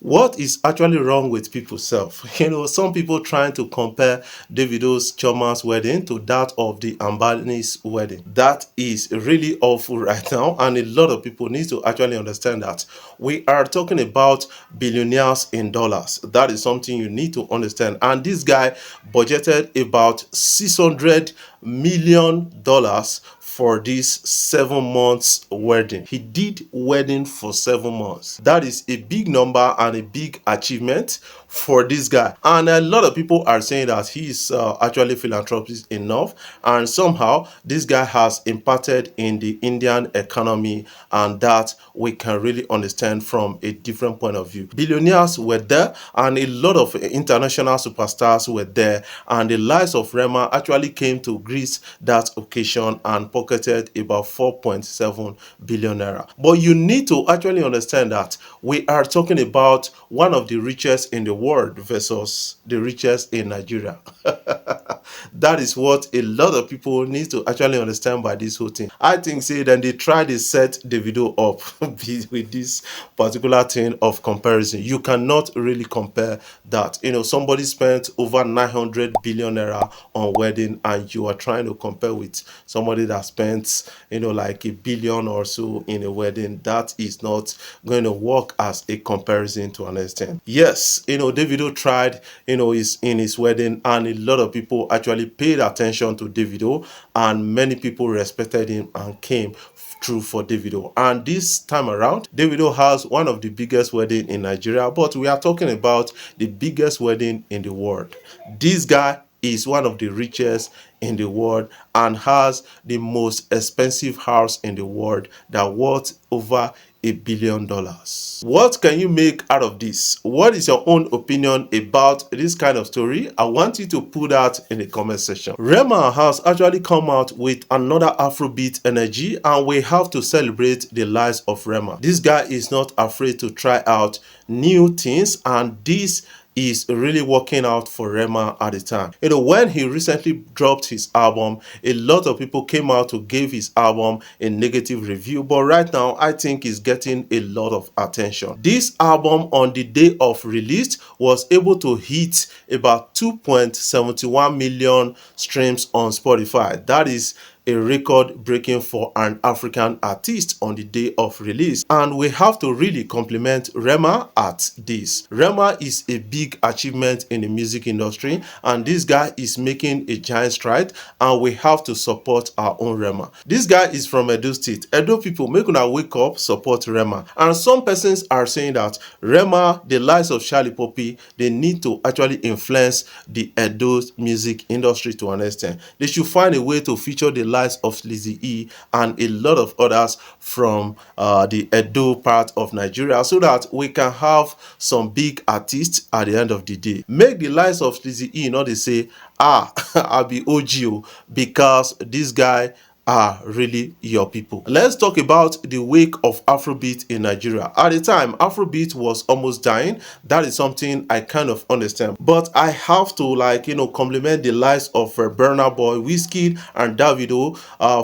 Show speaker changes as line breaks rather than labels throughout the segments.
What is actually wrong with people self? Some people trying to compare Davido's Choma's wedding to that of the Ambani's wedding. That is really awful right now, and a lot of people need to actually understand that we are talking about billionaires in dollars. That is something you need to understand. And this guy budgeted about $600 million for this 7 months wedding. He did wedding for 7 months. That is a big number and a big achievement for this guy. And a lot of people are saying that he's actually philanthropist enough, and somehow this guy has impacted in the Indian economy, and that we can really understand from a different point of view. Billionaires were there, and a lot of international superstars were there, and the likes of Rema actually came to grace that occasion and pocketed about 4.7 billion naira. But you need to actually understand that we are talking about one of the richest in the world versus the richest in Nigeria. That is what a lot of people need to actually understand by this whole thing. I think say then they try to set Davido up with this particular thing of comparison. You cannot really compare that. Somebody spent over 900 billion naira on wedding, and you are trying to compare with somebody that spent like a billion or so in a wedding. That is not going to work as a comparison to an extent. Yes, Davido tried is in his wedding, and a lot of people actually paid attention to Davido, and many people respected him and came through for Davido. And this time around, Davido has one of the biggest wedding in Nigeria, but we are talking about the biggest wedding in the world. This guy is one of the richest in the world and has the most expensive house in the world that worth over $1 billion. What can you make out of this? What is your own opinion about this kind of story? I want you to put that in the comment section. Rema has actually come out with another Afrobeat energy, and we have to celebrate the lives of Rema. This guy is not afraid to try out new things, and this is really working out for Rema at the time. When he recently dropped his album, a lot of people came out to give his album a negative review, but right now I think it's getting a lot of attention. This album on the day of release was able to hit about 2.71 million streams on Spotify. That is a record breaking for an African artist on the day of release, and we have to really compliment Rema at this. Rema is a big achievement in the music industry, and this guy is making a giant stride, and we have to support our own Rema. This guy is from Edo State. Edo people, make una wake up, support Rema. And some persons are saying that Rema, the likes of Charlie Poppy, they need to actually influence the Edo music industry to an extent. They should find a way to feature the lives of Lizzie E and a lot of others from the Edo part of Nigeria, so that we can have some big artists at the end of the day. Make the lives of Lizzie E not they say, I'll be OGO, because this guy are really your people. Let's talk about the wake of Afrobeat in Nigeria. At the time, Afrobeat was almost dying. That is something I kind of understand. But I have to compliment the lives of Burna Boy, Wizkid, and Davido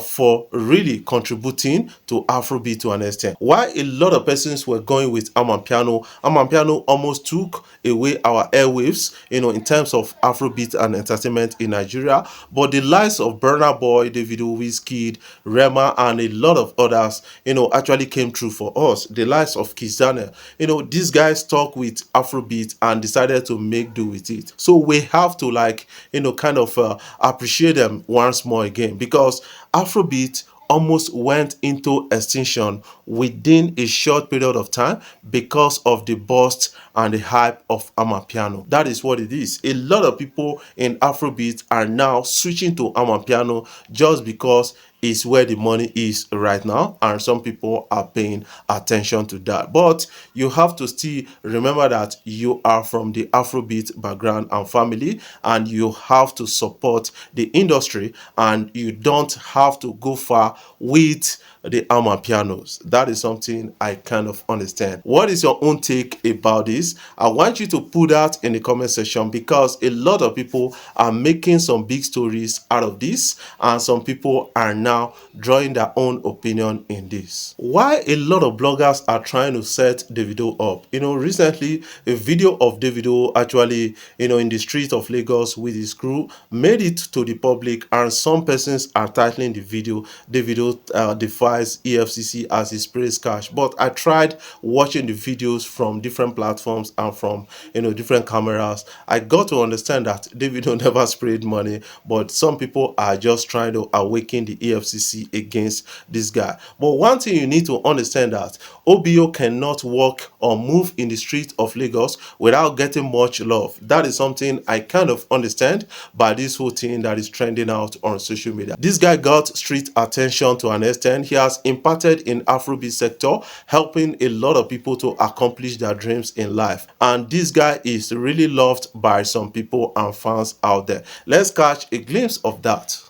for really contributing to Afrobeat to an extent. While a lot of persons were going with amapiano almost took away our airwaves, in terms of Afrobeat and entertainment in Nigeria. But the lives of Burna Boy, Davido, Wizkid, Rema, and a lot of others, actually came true for us. The lives of Kizana, these guys stuck with Afrobeat and decided to make do with it. So we have to appreciate them once more again, because Afrobeat almost went into extinction within a short period of time because of the bust and the hype of amapiano. That is what it is. A lot of people in Afrobeat are now switching to amapiano just because it's where the money is right now, and some people are paying attention to that. But you have to still remember that you are from the Afrobeat background and family, and you have to support the industry, and you don't have to go far with the amapianos. That is something I kind of understand. What is your own take about this? I want you to put that in the comment section, because a lot of people are making some big stories out of this, and some people are now drawing their own opinion in this. Why a lot of bloggers are trying to set Davido up? Recently a video of Davido actually, in the street of Lagos with his crew made it to the public, and some persons are titling the video Davido defies EFCC as he sprays cash. But I tried watching the videos from different platforms and from different cameras. I got to understand that Davido never sprayed money, but some people are just trying to awaken the EFCC against this guy. But one thing you need to understand, that OBO cannot walk or move in the street of Lagos without getting much love. That is something I kind of understand by this whole thing that is trending out on social media. This guy got street attention to an extent. He has impacted in Afrobeat sector, helping a lot of people to accomplish their dreams in life. And this guy is really loved by some people and fans out there. Let's catch a glimpse of that.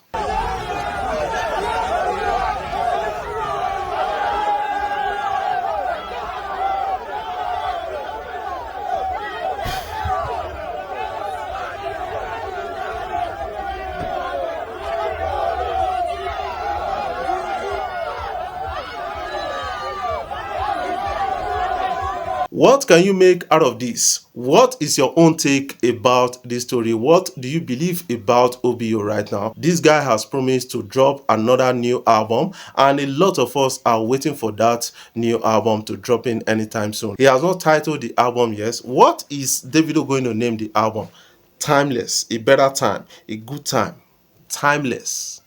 What can you make out of this? What is your own take about this story? What do you believe about OBO right now? This guy has promised to drop another new album, and a lot of us are waiting for that new album to drop in anytime soon. He has not titled the album yet. What is Davido going to name the album? Timeless, a better time, a good time, timeless.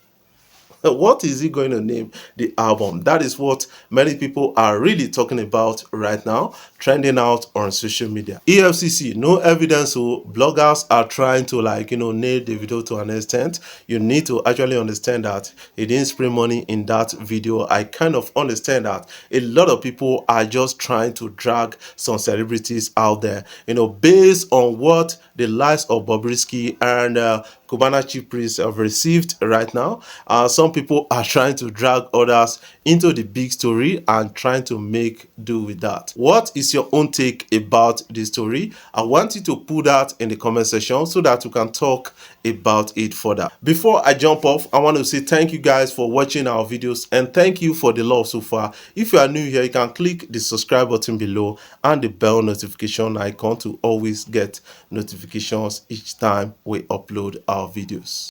What is he going to name the album? That is what many people are really talking about right now, trending out on social media. EFCC, no evidence. So bloggers are trying to nail Davido to an extent. You need to actually understand that he didn't spray money in that video. I kind of understand that a lot of people are just trying to drag some celebrities out there, based on what the likes of Bobrisky and Cubana chief priests have received right now. Some people are trying to drag others into the big story and trying to make do with that. What is your own take about this story? I want you to put that in the comment section so that we can talk about it further. Before I jump off, I want to say thank you guys for watching our videos, and thank you for the love so far. If you are new here, you can click the subscribe button below and the bell notification icon to always get notifications each time we upload our videos.